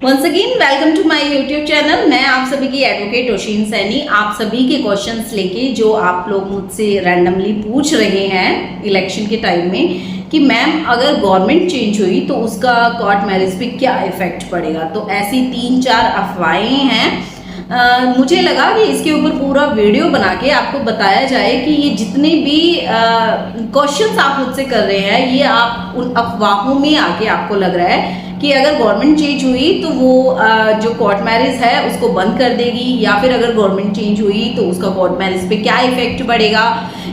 Once again welcome to my YouTube channel. मैं आप सभी की एडवोकेट ओशीन सैनी आप सभी के क्वेश्चंस लेके जो आप लोग मुझसे रैंडमली पूछ रहे हैं इलेक्शन के टाइम में कि मैम अगर गवर्नमेंट चेंज हुई तो उसका कोर्ट मैरिज पे क्या इफेक्ट पड़ेगा, तो ऐसी 3-4 अफवाहें हैं। मुझे लगा कि इसके ऊपर पूरा वीडियो बना के आपको बताया जाए कि ये जितने भी क्वेश्चंस आप मुझसे कर रहे हैं ये आप उन अफवाहों में आके आपको लग रहा है कि अगर गवर्नमेंट चेंज हुई तो वो जो कोर्ट मैरिज है उसको बंद कर देगी, या फिर अगर गवर्नमेंट चेंज हुई तो उसका कोर्ट मैरिज पे क्या इफेक्ट पड़ेगा,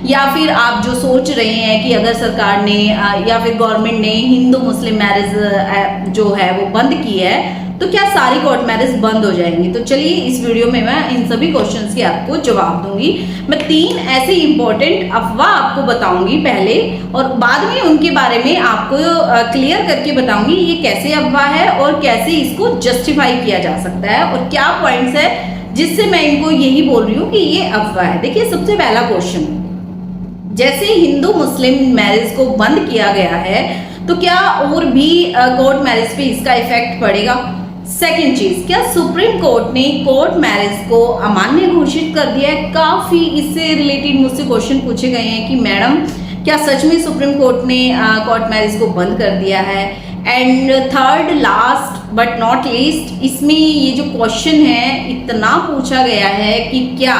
या फिर आप जो सोच रहे हैं कि अगर सरकार ने या फिर गवर्नमेंट ने हिंदू मुस्लिम मैरिज जो है वो बंद की है तो क्या सारी कोर्ट मैरिज बंद हो जाएंगी। तो चलिए इस वीडियो में मैं इन सभी क्वेश्चंस के आपको जवाब दूंगी। मैं 3 ऐसे इंपॉर्टेंट अफवाह आपको बताऊंगी पहले, और बाद में उनके बारे में आपको क्लियर करके बताऊंगी ये कैसे अफवाह है और कैसे इसको जस्टिफाई किया जा सकता है और क्या पॉइंट्स है जिससे मैं इनको यही बोल रही हूँ कि ये अफवाह है। देखिए सबसे पहला क्वेश्चन, जैसे हिंदू मुस्लिम मैरिज को बंद किया गया है तो क्या और भी कोर्ट मैरिज पे इसका इफेक्ट पड़ेगा। सेकेंड चीज, क्या सुप्रीम कोर्ट ने कोर्ट मैरिज को अमान्य घोषित कर दिया है। काफी इससे रिलेटेड मुझसे क्वेश्चन पूछे गए हैं कि मैडम क्या सच में सुप्रीम कोर्ट ने कोर्ट मैरिज को बंद कर दिया है। And third last but not least, इसमें ये जो क्वेश्चन है इतना पूछा गया है कि क्या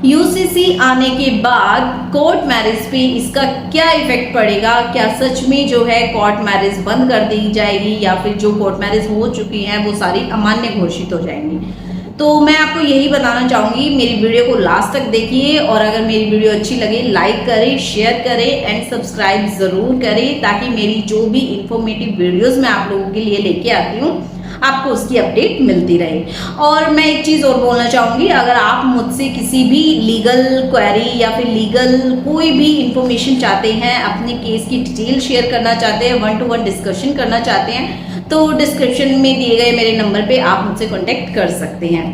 यूसीसी आने के बाद कोर्ट मैरिज पे इसका क्या इफेक्ट पड़ेगा, क्या सच में जो है कोर्ट मैरिज बंद कर दी जाएगी या फिर जो कोर्ट मैरिज हो चुकी हैं वो सारी अमान्य घोषित हो जाएंगी। तो मैं आपको यही बताना चाहूँगी, मेरी वीडियो को लास्ट तक देखिए और अगर मेरी वीडियो अच्छी लगे लाइक करें, शेयर करें एंड सब्सक्राइब ज़रूर करें ताकि मेरी जो भी इंफॉर्मेटिव वीडियोस मैं आप लोगों के लिए लेके आती हूँ आपको उसकी अपडेट मिलती रहे। और मैं एक चीज़ और बोलना चाहूँगी, अगर आप मुझसे किसी भी लीगल क्वेरी या फिर लीगल कोई भी इंफॉर्मेशन चाहते हैं, अपने केस की डिटेल शेयर करना चाहते हैं, 1-to-1 डिस्कशन करना चाहते हैं तो डिस्क्रिप्शन में दिए गए मेरे नंबर पे आप मुझसे कांटेक्ट कर सकते हैं।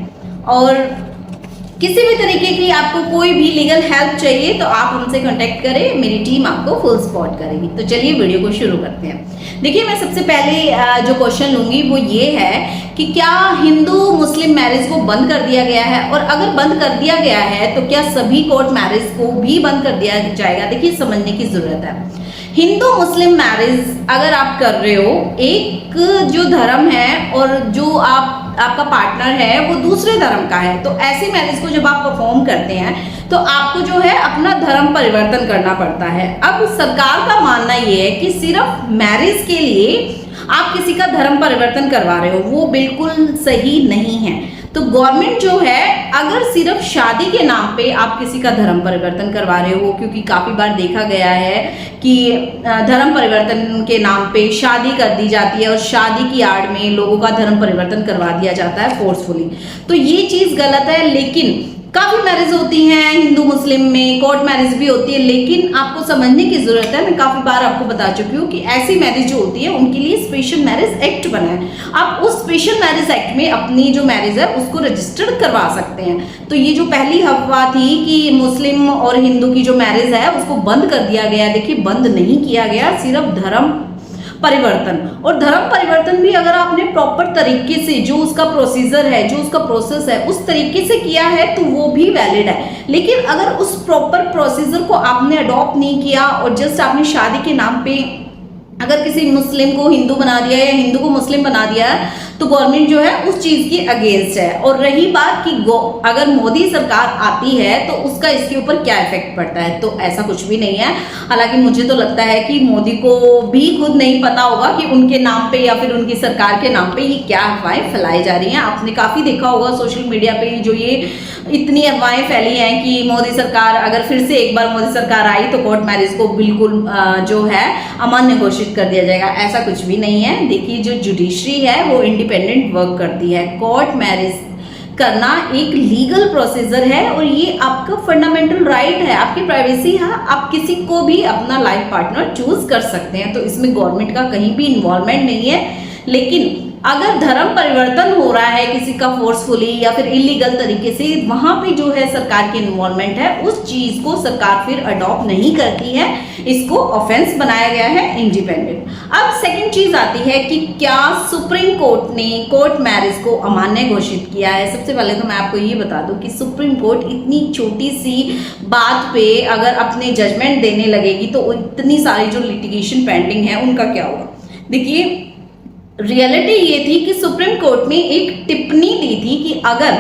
और किसी भी तरीके की आपको कोई भी लीगल हेल्प चाहिए तो आप हमसे कांटेक्ट करें, मेरी टीम आपको फुल सपोर्ट करेगी। तो चलिए वीडियो को शुरू करते हैं। देखिए मैं सबसे पहले जो क्वेश्चन लूंगी वो ये है कि क्या हिंदू मुस्लिम मैरिज को बंद कर दिया गया है, और अगर बंद कर दिया गया है तो क्या सभी कोर्ट मैरिज को भी बंद कर दिया जाएगा। देखिए समझने की जरूरत है, हिंदू मुस्लिम मैरिज अगर आप कर रहे हो, एक जो धर्म है और जो आपका पार्टनर है वो दूसरे धर्म का है, तो ऐसी मैरिज को जब आप परफॉर्म करते हैं तो आपको जो है अपना धर्म परिवर्तन करना पड़ता है। अब सरकार का मानना ये है कि सिर्फ मैरिज के लिए आप किसी का धर्म परिवर्तन करवा रहे हो, वो बिल्कुल सही नहीं है। तो गवर्नमेंट जो है अगर सिर्फ शादी के नाम पे आप किसी का धर्म परिवर्तन करवा रहे हो, क्योंकि काफी बार देखा गया है कि धर्म परिवर्तन के नाम पे शादी कर दी जाती है और शादी की आड़ में लोगों का धर्म परिवर्तन करवा दिया जाता है फोर्सफुली, तो ये चीज गलत है। लेकिन काफी मैरिज होती हैं हिंदू मुस्लिम में, कोर्ट मैरिज भी होती है, लेकिन आपको समझने की जरूरत है, मैं काफी बार आपको बता चुकी हूँ कि ऐसी मैरिज जो होती है उनके लिए स्पेशल मैरिज एक्ट बना है। आप उस स्पेशल मैरिज एक्ट में अपनी जो मैरिज है उसको रजिस्टर्ड करवा सकते हैं। तो ये जो पहली अफवाह थी कि मुस्लिम और हिंदू की जो मैरिज है उसको बंद कर दिया गया, देखिए बंद नहीं किया गया, सिर्फ धर्म परिवर्तन। और धर्म परिवर्तन भी अगर आपने प्रॉपर तरीके से जो उसका प्रोसीजर है, जो उसका प्रोसेस है उस तरीके से किया है तो वो भी वैलिड है। लेकिन अगर उस प्रॉपर प्रोसीजर को आपने अडॉप्ट नहीं किया और जस्ट आपने शादी के नाम पे अगर किसी मुस्लिम को हिंदू बना दिया या हिंदू को मुस्लिम बना दिया तो गवर्नमेंट जो है उस चीज की अगेंस्ट है। और रही बात कि अगर मोदी सरकार आती है तो उसका इसके ऊपर क्या इफेक्ट पड़ता है, तो ऐसा कुछ भी नहीं है। हालांकि मुझे तो लगता है कि मोदी को भी खुद नहीं पता होगा कि उनके नाम पे या फिर उनकी सरकार के नाम पे ये क्या अफवाहें फैलाई जा रही हैं। आपने काफी देखा होगा सोशल मीडिया पे जो ये इतनी अफवाहें फैली हैं कि मोदी सरकार अगर फिर से एक बार मोदी सरकार आई तो कोर्ट मैरिज को बिल्कुल जो है अमान्य घोषित कर दिया जाएगा। ऐसा कुछ भी नहीं है। देखिए जो जुडिशरी है वो इंडिपेंडेंट वर्क करती है, कोर्ट मैरिज करना एक लीगल प्रोसीजर है और ये आपका फंडामेंटल राइट है, आपकी प्राइवेसी है, आप किसी को भी अपना लाइफ पार्टनर चूज कर सकते हैं। तो इसमें गवर्नमेंट का कहीं भी इन्वॉल्वमेंट नहीं है। लेकिन अगर धर्म परिवर्तन हो रहा है किसी का फोर्सफुली या फिर इलीगल तरीके से, वहां पे जो है सरकार की इन्वॉल्वमेंट है, उस चीज को सरकार फिर अडॉप्ट नहीं करती है, इसको ऑफेंस बनाया गया है इंडिपेंडेंट। अब सेकंड चीज आती है कि क्या सुप्रीम कोर्ट ने कोर्ट मैरिज को अमान्य घोषित किया है। सबसे पहले तो मैं आपको ये बता दूं कि सुप्रीम कोर्ट इतनी छोटी सी बात पे अगर अपने जजमेंट देने लगेगी तो इतनी सारी जो लिटिगेशन पेंडिंग है उनका क्या होगा। देखिए, रियलिटी ये थी कि सुप्रीम कोर्ट ने एक टिप्पणी दी थी कि अगर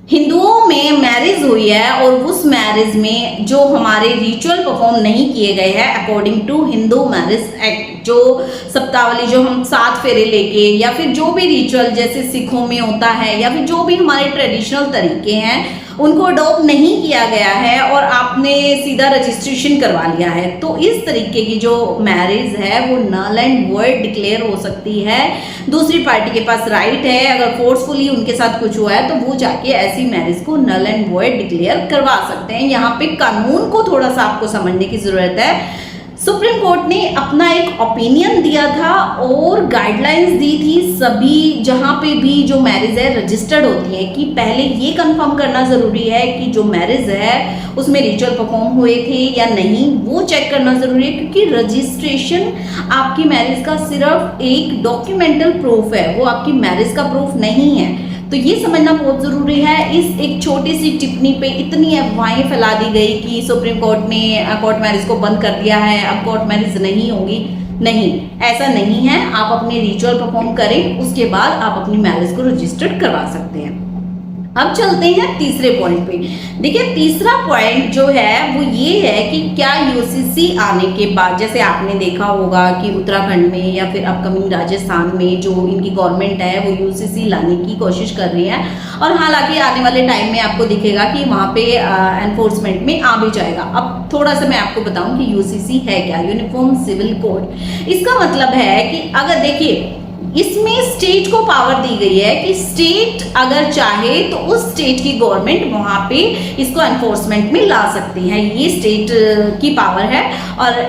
हिंदुओं में मैरिज हुई है और उस मैरिज में जो हमारे रिचुअल परफॉर्म नहीं किए गए हैं according to Hindu marriage act, जो सप्तावली जो हम 7 फेरे लेके या फिर जो भी रिचुअल जैसे सिखों में होता है या फिर जो भी हमारे ट्रेडिशनल तरीके हैं उनको अडॉप्ट नहीं किया गया है और आपने सीधा रजिस्ट्रेशन करवा लिया है, तो इस तरीके की जो मैरिज है वो नल एंड वॉइड डिक्लेयर हो सकती है। दूसरी पार्टी के पास राइट है, अगर फोर्सफुली उनके साथ कुछ हुआ है तो वो जाके ऐसी मैरिज को नल एंड वॉइड डिक्लेयर करवा सकते हैं। यहाँ पे कानून को थोड़ा सा आपको समझने की जरूरत है। सुप्रीम कोर्ट ने अपना एक ओपिनियन दिया था और गाइडलाइंस दी थी सभी जहां पे भी जो मैरिज है रजिस्टर्ड होती है कि पहले ये कंफर्म करना जरूरी है कि जो मैरिज है उसमें रिचुअल परफॉर्म हुए थे या नहीं, वो चेक करना जरूरी है, क्योंकि रजिस्ट्रेशन आपकी मैरिज का सिर्फ एक डॉक्यूमेंटल प्रूफ है, वो आपकी मैरिज का प्रूफ नहीं है। तो ये समझना बहुत जरूरी है। इस एक छोटी सी टिप्पणी पे इतनी अफवाहें फैला दी गई कि सुप्रीम कोर्ट ने कोर्ट मैरिज को बंद कर दिया है, अब कोर्ट मैरिज नहीं होगी। नहीं, ऐसा नहीं है। आप अपने रिचुअल परफॉर्म करें, उसके बाद आप अपनी मैरिज को रजिस्टर्ड करवा सकते हैं। अब चलते हैं तीसरे पॉइंट पे। देखिए, तीसरा पॉइंट जो है वो ये है कि क्या यूसीसी आने के बाद, जैसे आपने देखा होगा कि उत्तराखंड में या फिर अपकमिंग राजस्थान में जो इनकी गवर्नमेंट है वो यूसीसी लाने की कोशिश कर रही है, और हालांकि आने वाले टाइम में आपको दिखेगा कि वहाँ पे एनफोर्समेंट में आ भी जाएगा। अब थोड़ा सा मैं आपको बताऊं कि यूसीसी है क्या, यूनिफॉर्म सिविल कोड। इसका मतलब है कि अगर देखिए इसमें स्टेट को पावर दी गई है कि स्टेट अगर चाहे तो उस स्टेट की गवर्नमेंट वहां पे इसको एनफोर्समेंट में ला सकती है। ये स्टेट की पावर है और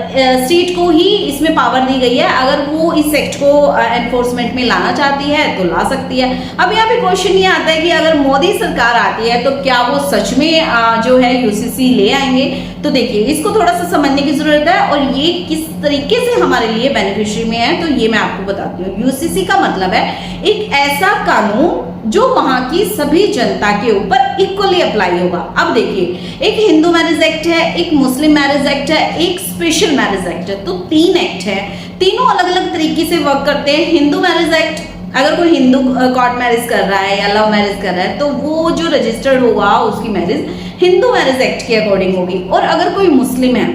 स्टेट को ही इसमें पावर दी गई है। अगर वो इस एक्ट को एनफोर्समेंट में लाना चाहती है तो ला सकती है। अब यहाँ पे क्वेश्चन ये आता है कि अगर मोदी सरकार आती है तो क्या वो सच में जो है यूसीसी ले आएंगे। तो देखिए, इसको थोड़ा सा समझने की जरूरत है और ये किस तरीके से हमारे लिए बेनिफिशियरी में है, तो ये मैं आपको बताती हूँ। यूसीसी का मतलब है एक ऐसा कानून जो वहां की सभी जनता के ऊपर इक्वली अप्लाई होगा। अब देखिए, एक हिंदू मैरिज एक्ट है, एक मुस्लिम मैरिज एक्ट है, एक स्पेशल मैरिज एक्ट है, तो 3 एक्ट है। तीनों अलग अलग तरीके से वर्क करते हैं। हिंदू मैरिज एक्ट, अगर कोई हिंदू कोर्ट मैरिज कर रहा है या लव मैरिज कर रहा है तो वो जो रजिस्टर्ड होगा उसकी मैरिज हिंदू मैरिज एक्ट के अकॉर्डिंग होगी। और अगर कोई मुस्लिम है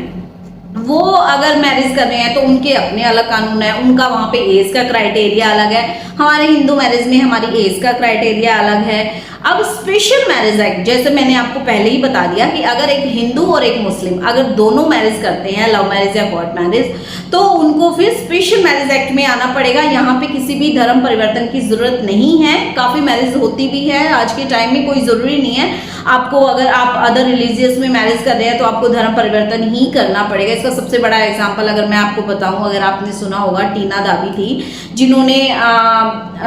वो अगर मैरिज कर रहे हैं तो उनके अपने अलग कानून है, उनका वहां पे एज का क्राइटेरिया अलग है। हमारे हिंदू मैरिज में हमारी एज का क्राइटेरिया अलग है। अब स्पेशल मैरिज एक्ट, जैसे मैंने आपको पहले ही बता दिया कि अगर एक हिंदू और एक मुस्लिम अगर दोनों मैरिज करते हैं, लव मैरिज या कोर्ट मैरिज, तो उनको फिर स्पेशल मैरिज एक्ट में आना पड़ेगा। यहाँ पे किसी भी धर्म परिवर्तन की जरूरत नहीं है। काफी मैरिज होती भी है आज के टाइम में, कोई जरूरी नहीं है आपको, अगर आप अदर रिलीजियस में मैरिज कर रहे हैं तो आपको धर्म परिवर्तन ही करना पड़ेगा। इसका सबसे बड़ा एग्जाम्पल अगर मैं आपको बताऊं, अगर आपने सुना होगा, टीना दावी थी जिन्होंने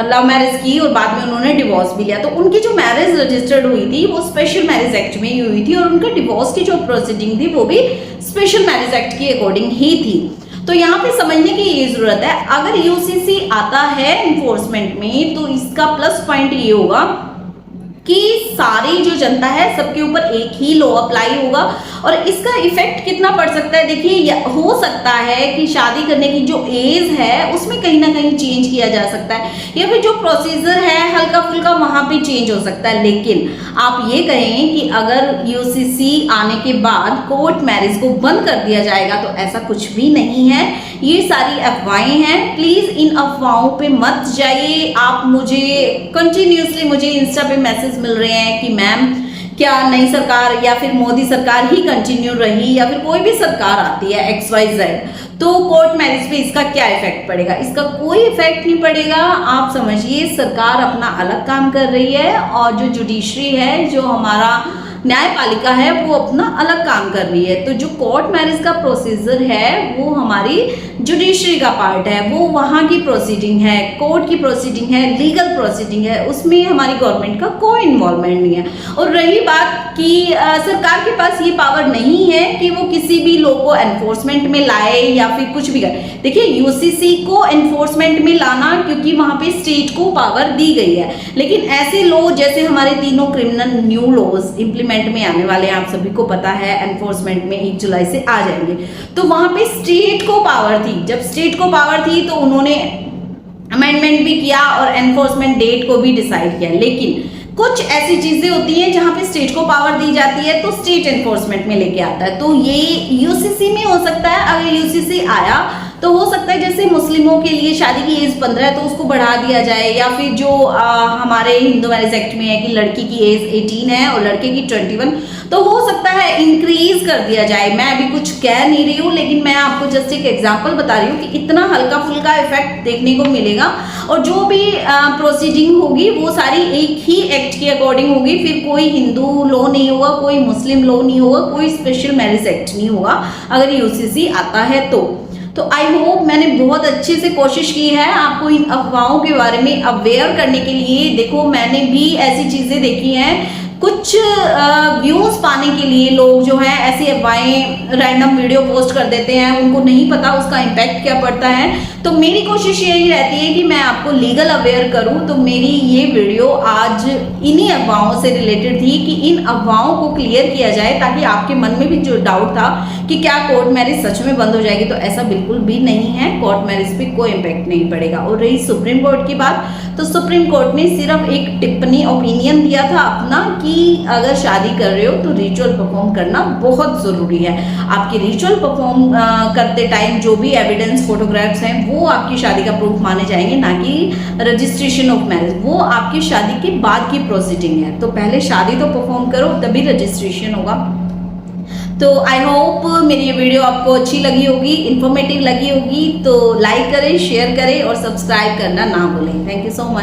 लव मैरिज की और बाद में उन्होंने डिवोर्स भी लिया, तो उनकी जो मैरिज रजिस्टर्ड हुई थी वो स्पेशल मैरिज एक्ट में ही हुई थी और उनका डिवोर्स की जो प्रोसीडिंग थी वो भी स्पेशल मैरिज एक्ट के अकॉर्डिंग ही थी। तो यहाँ पे समझने की ये जरूरत है, अगर यूसीसी आता है एनफोर्समेंट में तो इसका प्लस पॉइंट ये होगा कि सारी जो जनता है सबके ऊपर एक ही लॉ अप्लाई होगा। और इसका इफेक्ट कितना पड़ सकता है, देखिए हो सकता है कि शादी करने की जो एज है उसमें कहीं ना कहीं चेंज किया जा सकता है, या फिर जो प्रोसीजर है हल्का फुल्का वहां पे चेंज हो सकता है। लेकिन आप ये कहें कि अगर यूसीसी आने के बाद कोर्ट मैरिज को बंद कर दिया जाएगा तो ऐसा कुछ भी नहीं है। ये सारी अफवाहें हैं, प्लीज इन अफवाहों पे मत जाइए। आप मुझे कंटिन्यूसली मुझे इंस्टा पे मैसेज मिल रहे हैं कि मैम क्या नई सरकार या फिर मोदी सरकार ही कंटिन्यू रही या फिर कोई भी सरकार आती है XYZ तो कोर्ट मैरिज पे इसका क्या इफेक्ट पड़ेगा। इसका कोई इफेक्ट नहीं पड़ेगा। आप समझिए सरकार अपना अलग काम कर रही है और जो जुडिशरी है, जो हमारा न्यायपालिका है वो अपना अलग काम कर रही है। तो जो कोर्ट मैरिज का प्रोसीजर है वो हमारी जुडिशरी का पार्ट है, वो वहाँ की प्रोसीडिंग है, कोर्ट की प्रोसीडिंग है, लीगल प्रोसीडिंग है, उसमें हमारी गवर्नमेंट का कोई इन्वॉल्वमेंट नहीं है। और रही बात कि सरकार के पास ये पावर नहीं है कि वो किसी भी लॉ को एनफोर्समेंट में लाए या फिर कुछ भी करे। देखिए यूसीसी को एनफोर्समेंट में लाना, क्योंकि वहां पे स्टेट को पावर दी गई है, लेकिन ऐसे लॉ जैसे हमारे तीनों क्रिमिनल न्यू लॉज इंप्लीमेंट में आने वाले हैं, आप सभी को पता है एनफोर्समेंट में 1 जुलाई से आ जाएंगे, तो वहां पे स्टेट को पावर थी। जब स्टेट को पावर थी तो उन्होंने अमेंडमेंट भी किया और एनफोर्समेंट डेट को भी डिसाइड किया। लेकिन कुछ ऐसी चीजें होती हैं जहां पे स्टेट को पावर दी जाती है तो स्टेट एनफोर्समेंट में लेके आता है। तो ये यूसीसी में हो सकता है। अगर यूसीसी आया तो हो सकता है जैसे मुस्लिमों के लिए शादी की एज 15 है तो उसको बढ़ा दिया जाए, या फिर जो हमारे हिंदू मैरिज एक्ट में है कि लड़की की एज 18 है और लड़के की 21, तो हो सकता है इंक्रीज कर दिया जाए। मैं अभी कुछ कह नहीं रही हूँ, लेकिन मैं आपको जस्ट एक एग्जांपल बता रही हूँ कि इतना हल्का फुल्का इफेक्ट देखने को मिलेगा। और जो भी प्रोसीडिंग होगी वो सारी एक ही एक्ट के अकॉर्डिंग होगी, फिर कोई हिंदू लॉ नहीं होगा, कोई मुस्लिम लॉ नहीं होगा, कोई स्पेशल मैरिज एक्ट नहीं होगा अगर यूसीसी आता है तो आई होप मैंने बहुत अच्छे से कोशिश की है आपको इन अफवाहों के बारे में अवेयर करने के लिए। देखो मैंने भी ऐसी चीजें देखी हैं, कुछ व्यूज पाने के लिए लोग जो है ऐसी अफवाहें रैंडम वीडियो पोस्ट कर देते हैं, उनको नहीं पता उसका इम्पैक्ट क्या पड़ता है। तो मेरी कोशिश यही रहती है कि मैं आपको लीगल अवेयर करूं। तो मेरी ये वीडियो आज इन्हीं अफवाहों से रिलेटेड थी कि इन अफवाहों को क्लियर किया जाए, ताकि आपके मन में भी जो डाउट था कि क्या कोर्ट मैरिज सच में बंद हो जाएगी, तो ऐसा बिल्कुल भी नहीं है। कोर्ट मैरिज पे कोई इम्पैक्ट नहीं पड़ेगा। और रही सुप्रीम कोर्ट की बात, तो सुप्रीम कोर्ट ने सिर्फ एक टिप्पणी ओपिनियन दिया था अपना कि अगर शादी कर रहे हो तो रिचुअल परफॉर्म करना बहुत जरूरी है। आपके रिचुअल परफॉर्म करते टाइम जो भी एविडेंस फोटोग्राफ्स हैं वो आपकी शादी का प्रूफ माने जाएंगे, ना कि रजिस्ट्रेशन ऑफ मैरिज। वो आपकी शादी के बाद की प्रोसीडिंग है। तो पहले शादी तो परफॉर्म करो तभी रजिस्ट्रेशन होगा। तो आई होप मेरी ये वीडियो आपको अच्छी लगी होगी, इंफॉर्मेटिव लगी होगी। तो लाइक करें, शेयर करें और सब्सक्राइब करना ना भूलें। Thank you so much.